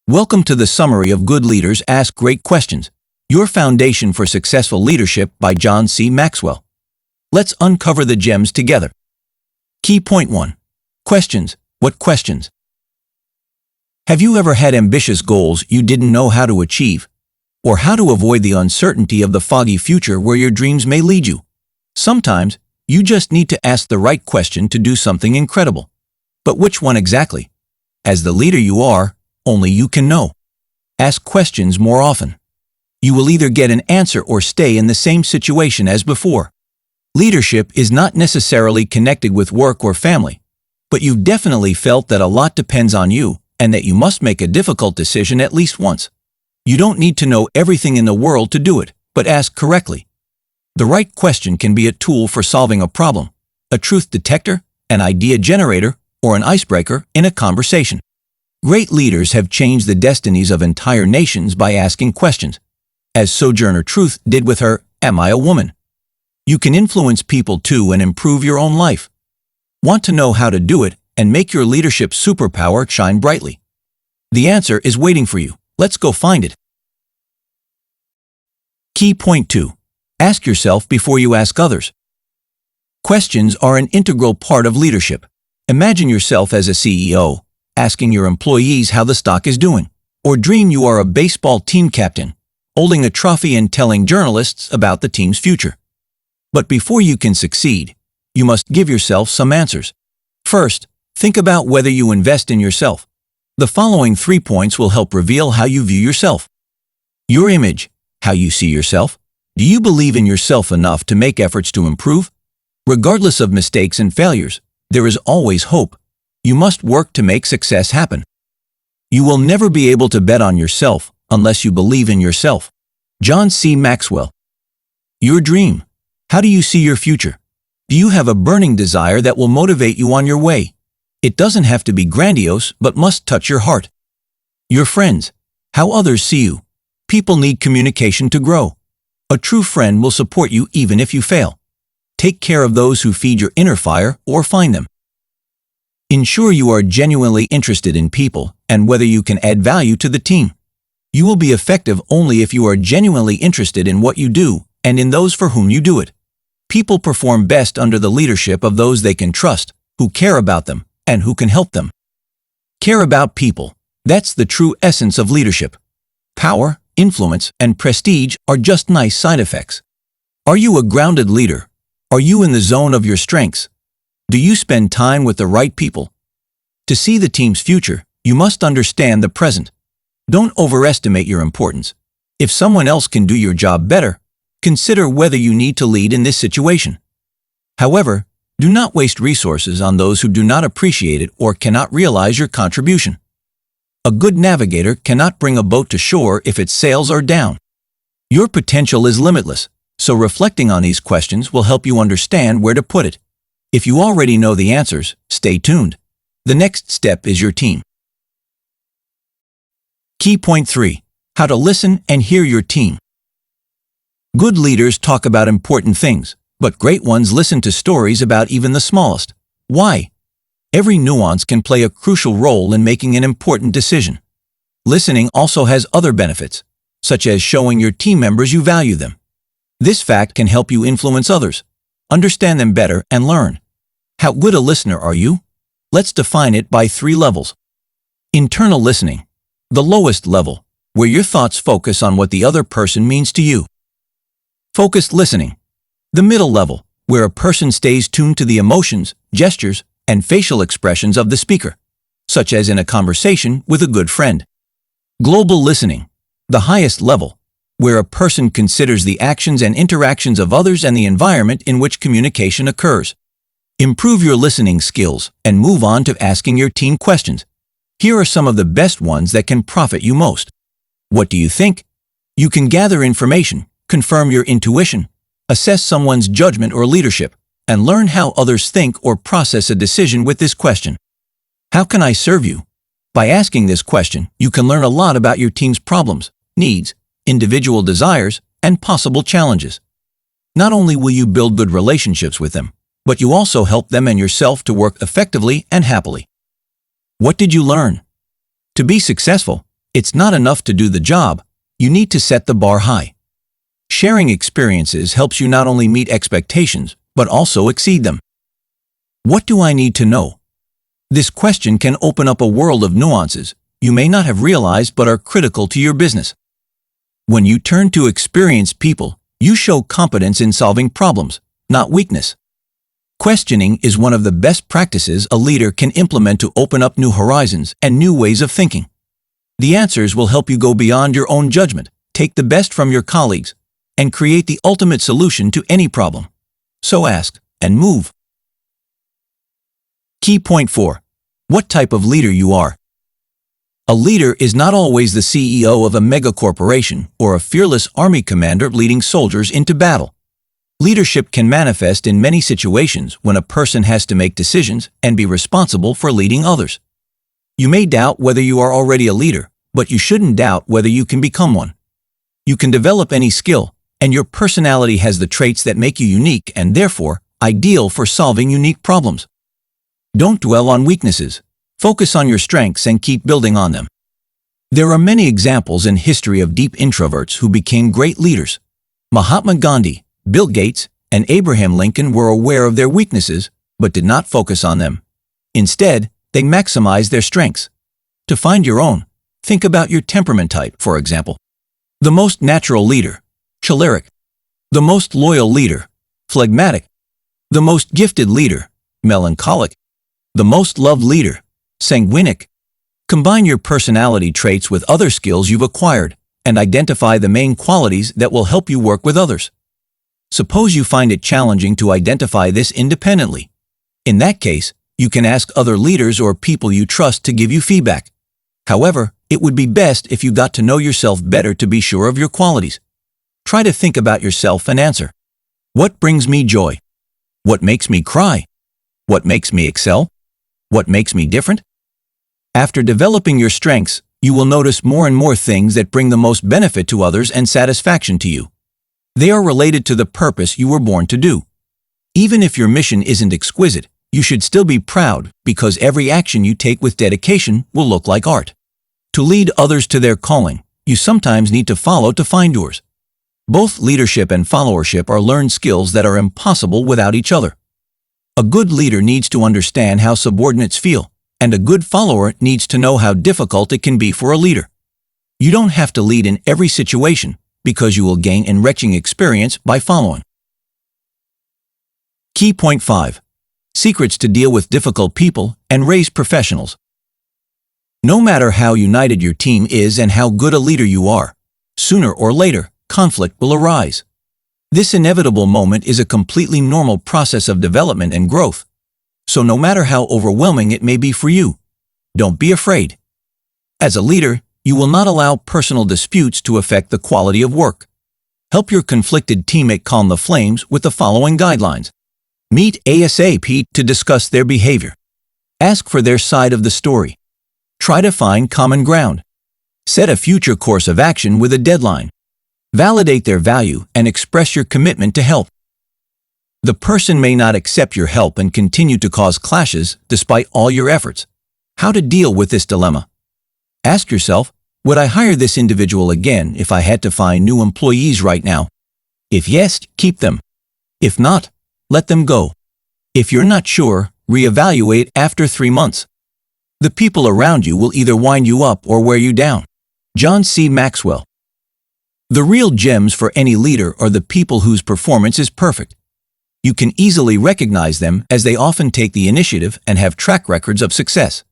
Welcome to the summary of Good Leaders Ask Great Questions, your foundation for successful leadership by John C. Maxwell. Let's uncover the gems together. Key point 1. Questions. What questions? Have you ever had ambitious goals you didn't know how to achieve, or how to avoid the uncertainty of the foggy future where your dreams may lead you? Sometimes, you just need to ask the right question to do something incredible. But which one exactly? As the leader you are, only you can know. Ask questions more often. You will either get an answer or stay in the same situation as before. Leadership is not necessarily connected with work or family, but you've definitely felt that a lot depends on you and that you must make a difficult decision at least once. You don't need to know everything in the world to do it, but ask correctly. The right question can be a tool for solving a problem, a truth detector, an idea generator, or an icebreaker in a conversation. Great leaders have changed the destinies of entire nations by asking questions, as Sojourner Truth did with her "Am I a Woman?" You can influence people too and improve your own life. Want to know how to do it and make your leadership superpower shine brightly? The answer is waiting for you. Let's go find it. Key point 2. Ask yourself before you ask others. Questions are an integral part of leadership. Imagine yourself as a CEO, asking your employees how the stock is doing, or dream you are a baseball team captain, holding a trophy and telling journalists about the team's future. But before you can succeed, you must give yourself some answers. First, think about whether you invest in yourself. The following 3 points will help reveal how you view yourself. Your image, how you see yourself. Do you believe in yourself enough to make efforts to improve? Regardless of mistakes and failures, there is always hope. You must work to make success happen. You will never be able to bet on yourself unless you believe in yourself. John C. Maxwell. Your dream. How do you see your future? Do you have a burning desire that will motivate you on your way? It doesn't have to be grandiose, but must touch your heart. Your friends. How others see you. People need communication to grow. A true friend will support you even if you fail. Take care of those who feed your inner fire or find them. Ensure you are genuinely interested in people and whether you can add value to the team. You will be effective only if you are genuinely interested in what you do and in those for whom you do it. People perform best under the leadership of those they can trust, who care about them, and who can help them. Care about people. That's the true essence of leadership. Power, influence, and prestige are just nice side effects. Are you a grounded leader? Are you in the zone of your strengths? Do you spend time with the right people? To see the team's future, you must understand the present. Don't overestimate your importance. If someone else can do your job better, consider whether you need to lead in this situation. However, do not waste resources on those who do not appreciate it or cannot realize your contribution. A good navigator cannot bring a boat to shore if its sails are down. Your potential is limitless, so reflecting on these questions will help you understand where to put it. If you already know the answers, stay tuned. The next step is your team. Key point 3. How to listen and hear your team. Good leaders talk about important things, but great ones listen to stories about even the smallest. Why? Every nuance can play a crucial role in making an important decision. Listening also has other benefits, such as showing your team members you value them. This fact can help you influence others, understand them better, and learn. How good a listener are you? Let's define it by 3 levels. Internal listening, the lowest level, where your thoughts focus on what the other person means to you. Focused listening, the middle level, where a person stays tuned to the emotions, gestures, and facial expressions of the speaker, such as in a conversation with a good friend. Global listening, the highest level, where a person considers the actions and interactions of others and the environment in which communication occurs. Improve your listening skills and move on to asking your team questions. Here are some of the best ones that can profit you most. What do you think? You can gather information, confirm your intuition, assess someone's judgment or leadership, and learn how others think or process a decision with this question. How can I serve you? By asking this question, you can learn a lot about your team's problems, needs, individual desires, and possible challenges. Not only will you build good relationships with them, but you also help them and yourself to work effectively and happily. What did you learn? To be successful, It's not enough to do the job, you need to set the bar high. Sharing experiences helps you not only meet expectations, but also exceed them. What do I need to know? This question can open up a world of nuances you may not have realized but are critical to your business. When you turn to experienced people, you show competence in solving problems, not weakness. Questioning is one of the best practices a leader can implement to open up new horizons and new ways of thinking. The answers will help you go beyond your own judgment, take the best from your colleagues, and create the ultimate solution to any problem. So ask and move. Key point 4. What type of leader you are. A leader is not always the CEO of a mega corporation or a fearless army commander leading soldiers into battle. Leadership can manifest in many situations when a person has to make decisions and be responsible for leading others. You may doubt whether you are already a leader, but you shouldn't doubt whether you can become one. You can develop any skill, and your personality has the traits that make you unique and therefore ideal for solving unique problems. Don't dwell on weaknesses. Focus on your strengths and keep building on them. There are many examples in history of deep introverts who became great leaders. Mahatma Gandhi, Bill Gates, and Abraham Lincoln were aware of their weaknesses, but did not focus on them. Instead, they maximized their strengths. To find your own, think about your temperament type, for example. The most natural leader, choleric. The most loyal leader, phlegmatic. The most gifted leader, melancholic. The most loved leader, sanguinic. Combine your personality traits with other skills you've acquired and identify the main qualities that will help you work with others. Suppose you find it challenging to identify this independently. In that case, you can ask other leaders or people you trust to give you feedback. However, it would be best if you got to know yourself better to be sure of your qualities. Try to think about yourself and answer. What brings me joy? What makes me cry? What makes me excel? What makes me different? After developing your strengths, you will notice more and more things that bring the most benefit to others and satisfaction to you. They are related to the purpose you were born to do. Even if your mission isn't exquisite, you should still be proud because every action you take with dedication will look like art. To lead others to their calling, you sometimes need to follow to find yours. Both leadership and followership are learned skills that are impossible without each other. A good leader needs to understand how subordinates feel, and a good follower needs to know how difficult it can be for a leader. You don't have to lead in every situation because you will gain enriching experience by following. Key point 5. Secrets to deal with difficult people and raise professionals. No matter how united your team is and how good a leader you are, sooner or later, conflict will arise. This inevitable moment is a completely normal process of development and growth. So no matter how overwhelming it may be for you, don't be afraid. As a leader, you will not allow personal disputes to affect the quality of work. Help your conflicted teammate calm the flames with the following guidelines. Meet ASAP to discuss their behavior. Ask for their side of the story. Try to find common ground. Set a future course of action with a deadline. Validate their value and express your commitment to help. The person may not accept your help and continue to cause clashes despite all your efforts. How to deal with this dilemma? Ask yourself, would I hire this individual again if I had to find new employees right now? If yes, keep them. If not, let them go. If you're not sure, reevaluate after 3 months. The people around you will either wind you up or wear you down. John C. Maxwell. The real gems for any leader are the people whose performance is perfect. You can easily recognize them as they often take the initiative and have track records of success.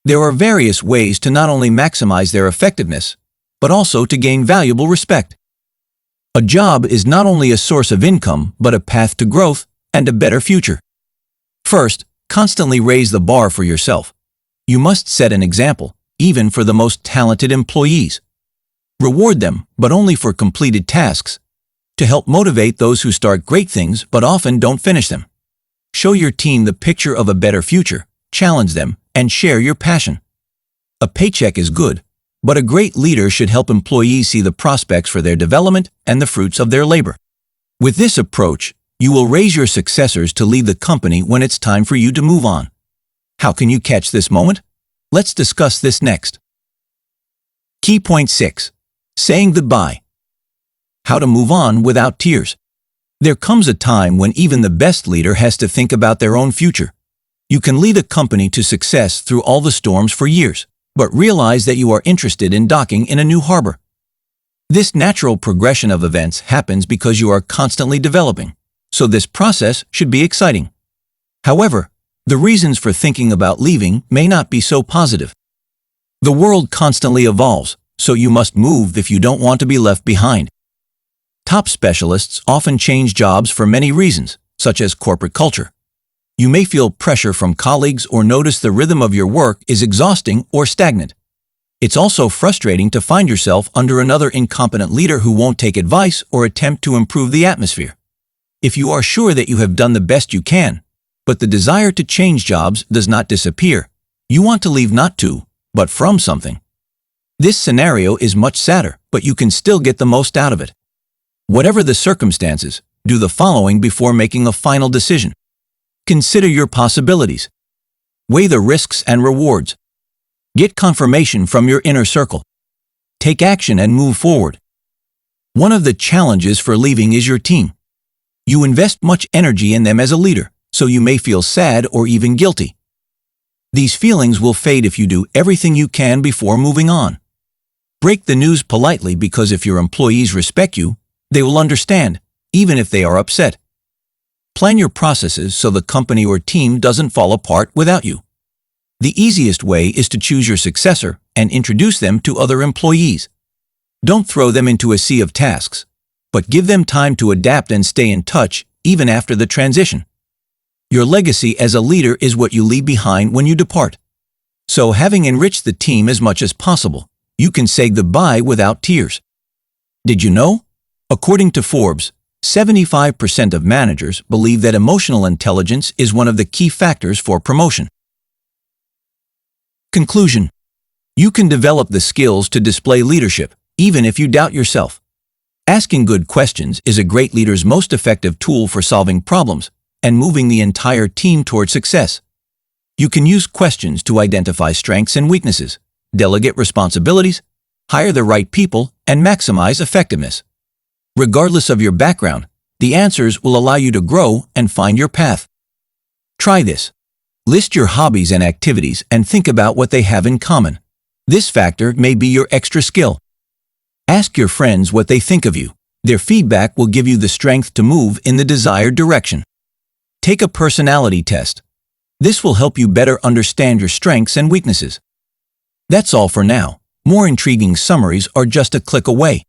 There are various ways to not only maximize their effectiveness, but also to gain valuable respect. A job is not only a source of income, but a path to growth and a better future. First, constantly raise the bar for yourself. You must set an example, even for the most talented employees. Reward them, but only for completed tasks, to help motivate those who start great things but often don't finish them. Show your team the picture of a better future, challenge them, and share your passion. A paycheck is good, but a great leader should help employees see the prospects for their development and the fruits of their labor. With this approach, you will raise your successors to lead the company when it's time for you to move on. How can you catch this moment? Let's discuss this next. Key point 6. Saying goodbye. How to move on without tears. There comes a time when even the best leader has to think about their own future. You can lead a company to success through all the storms for years, but realize that you are interested in docking in a new harbor. This natural progression of events happens because you are constantly developing, so this process should be exciting. However, the reasons for thinking about leaving may not be so positive. The world constantly evolves, so you must move if you don't want to be left behind. Top specialists often change jobs for many reasons, such as corporate culture. You may feel pressure from colleagues or notice the rhythm of your work is exhausting or stagnant. It's also frustrating to find yourself under another incompetent leader who won't take advice or attempt to improve the atmosphere. If you are sure that you have done the best you can, but the desire to change jobs does not disappear, you want to leave not to, but from something. This scenario is much sadder, but you can still get the most out of it. Whatever the circumstances, do the following before making a final decision. Consider your possibilities. Weigh the risks and rewards. Get confirmation from your inner circle. Take action and move forward. One of the challenges for leaving is your team. You invest much energy in them as a leader, so you may feel sad or even guilty. These feelings will fade if you do everything you can before moving on. Break the news politely, because if your employees respect you, they will understand, even if they are upset. Plan your processes so the company or team doesn't fall apart without you. The easiest way is to choose your successor and introduce them to other employees. Don't throw them into a sea of tasks, but give them time to adapt and stay in touch even after the transition. Your legacy as a leader is what you leave behind when you depart. So, having enriched the team as much as possible, you can say goodbye without tears. Did you know? According to Forbes, 75% of managers believe that emotional intelligence is one of the key factors for promotion. Conclusion. You can develop the skills to display leadership, even if you doubt yourself. Asking good questions is a great leader's most effective tool for solving problems and moving the entire team toward success. You can use questions to identify strengths and weaknesses, delegate responsibilities, hire the right people, and maximize effectiveness. Regardless of your background, the answers will allow you to grow and find your path. Try this. List your hobbies and activities and think about what they have in common. This factor may be your extra skill. Ask your friends what they think of you. Their feedback will give you the strength to move in the desired direction. Take a personality test. This will help you better understand your strengths and weaknesses. That's all for now. More intriguing summaries are just a click away.